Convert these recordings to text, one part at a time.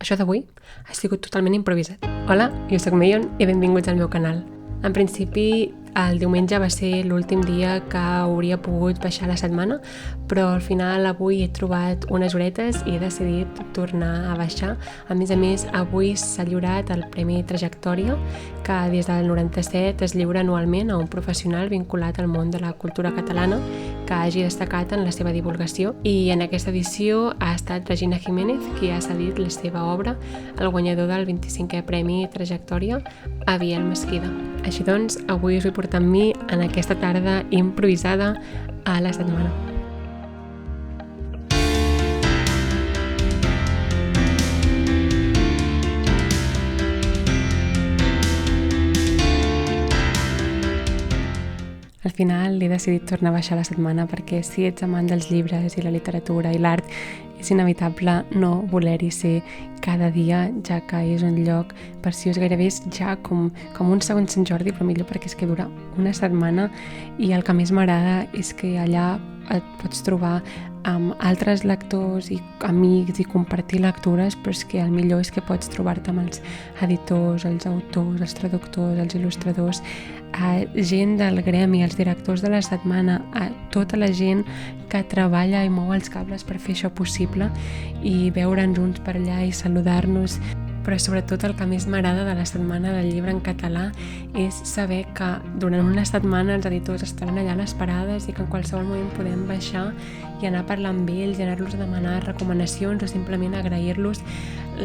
Això d'avui ha sigut totalment improvisat. Hola, jo soc Mayon i benvinguts al meu canal. En principi, el diumenge va ser l'últim dia que hauria pogut baixar la setmana, però al final avui he trobat unes horetes i he decidit tornar a baixar. A més, avui s'ha lliurat el Premi Trajectòria, que des del 97 es lliura anualment a un professional vinculat al món de la cultura catalana que hagi destacat en la seva divulgació, i en aquesta edició ha estat Regina Jiménez qui ha cedit la seva obra al guanyador del 25è Premi Trajectòria, a Biel Mesquida. Així doncs, avui us vull portar amb mi en aquesta tarda improvisada a la setmana. Al final he decidit tornar a baixar la setmana perquè si ets amant dels llibres i la literatura i l'art, és inevitable no voler-hi ser cada dia, ja que és un lloc preciós, gairebé és ja com un segon Sant Jordi, però millor perquè és que dura una setmana, i el que més m'agrada és que allà et pots trobar amb altres lectors i amics i compartir lectures, però és que el millor és que pots trobar-te amb els editors, els autors, els traductors, els il·lustradors, gent del gremi, els directors de la setmana, tota la gent que treballa i mou els cables per fer això possible, i veure'ns uns per allà i saludar-nos. Però sobretot el que més m'agrada de la Setmana del Llibre en Català és saber que durant una setmana els editors estaran allà a les parades i que en qualsevol moment podem baixar i anar a parlar amb ells i anar-los a demanar recomanacions o simplement agrair-los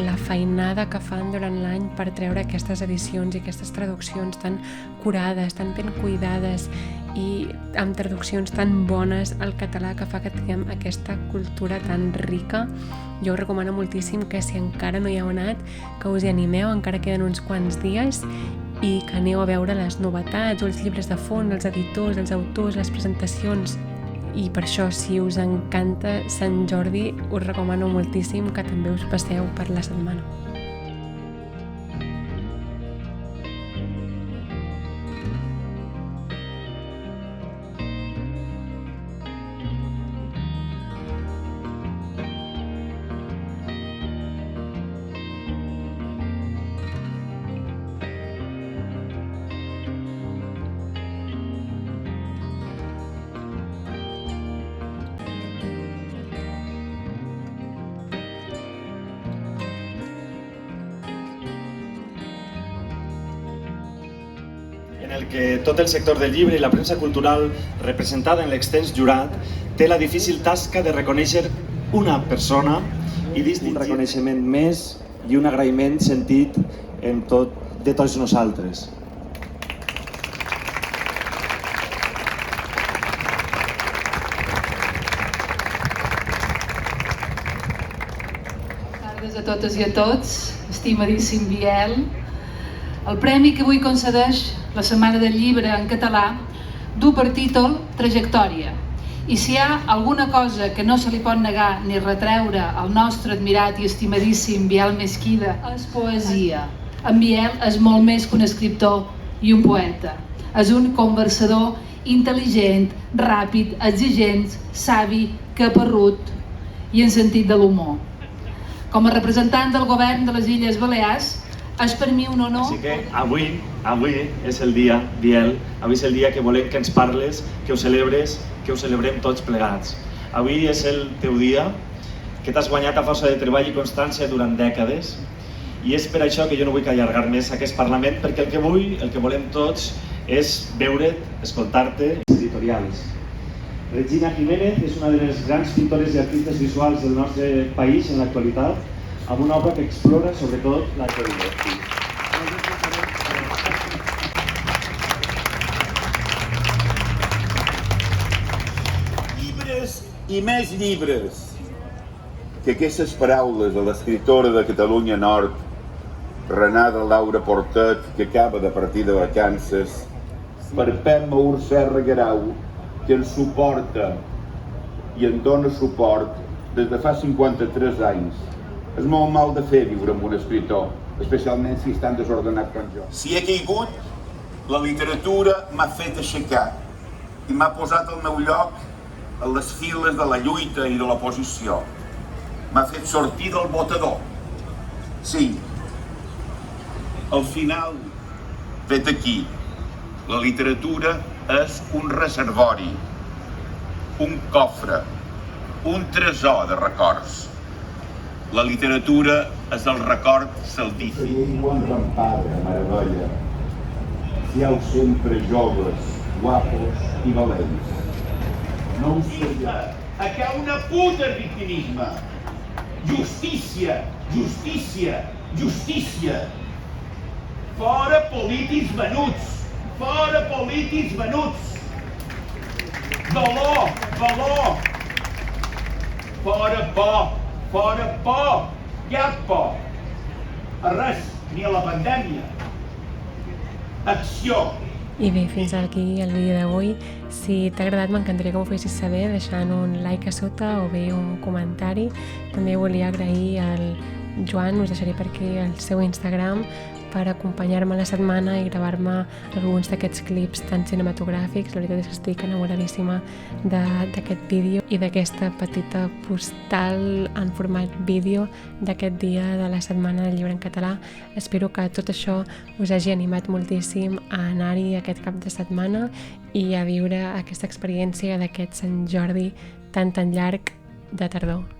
la feinada que fan durant l'any per treure aquestes edicions i aquestes traduccions tan curades, tan ben cuidades i amb traduccions tan bones al català, que fa que tinguem aquesta cultura tan rica. Jo us recomano moltíssim que si encara no hi heu anat, que us hi animeu, encara queden uns quants dies, i que aneu a veure les novetats, o els llibres de fons, els editors, els autors, les presentacions. I per això, si us encanta Sant Jordi, us recomano moltíssim que també us passeu per la setmana. En el que tot el sector del llibre i la premsa cultural, representada en l'extens jurat, té la difícil tasca de reconèixer una persona i distingir un reconeixement més i un agraïment sentit de tots nosaltres. Bones tardes a totes i a tots, estimadíssim Biel. El premi que avui concedeix la Setmana del Llibre en Català du per títol Trajectòria. I si hi ha alguna cosa que no se li pot negar ni retreure al nostre admirat i estimadíssim Biel Mesquida, és poesia. En Biel és molt més que un escriptor i un poeta. És un conversador intel·ligent, ràpid, exigent, savi, caparrut i en sentit de l'humor. Com a representant del govern de les Illes Balears, és per mi un honor. Així que avui és el dia, Biel, avui és el dia que volem que ens parles, que ho celebres, que ho celebrem tots plegats. Avui és el teu dia, que t'has guanyat a força de treball i constància durant dècades, i és per això que jo no vull allargar més aquest Parlament, perquè el que volem tots és veure't, escoltar-te. Editorials. Regina Jiménez és una de les grans pintores i artistes visuals del nostre país en l'actualitat, amb una obra que explora sobretot la teoria. Llibres i més llibres. Que aquestes paraules de l'escriptora de Catalunya Nord, Renada Laura Portet, que acaba de partir de vacances, per Pep Maur Serra Guerau, que ens suporta i ens dona suport des de fa 53 anys. És molt mal de fer viure amb un escriptor, especialment si és tan desordenat com jo. Si he caigut, la literatura m'ha fet aixecar i m'ha posat al meu lloc en les files de la lluita i de l'oposició. M'ha fet sortir del botador Sí, al final, vet aquí, la literatura és un reservori, un cofre, un tresor de records. La literatura és el record salvífic. La llengua ens empara, meravella. Siau sempre joves, guapos i valents. No us sabia. Aquí hi ha una puta victimisme. Justícia, justícia, justícia. Fora polítics venuts, fora polítics venuts. Valor, valor. Fora por, fora por. Hi ha por. A res, ni a la pandèmia. Acció. I bé, fins aquí el vídeo d'avui. Si t'ha agradat m'encantaria que m'ho fessis saber deixant un like a sota o bé un comentari. També volia agrair al Joan, us deixaré per aquí el seu Instagram, per acompanyar-me la setmana i gravar-me alguns d'aquests clips tan cinematogràfics. La veritat és que estic enamoradíssima d'aquest vídeo i d'aquesta petita postal en format vídeo d'aquest dia de la Setmana del Llibre en Català. Espero que tot això us hagi animat moltíssim a anar-hi aquest cap de setmana i a viure aquesta experiència d'aquest Sant Jordi tan llarg de tardor.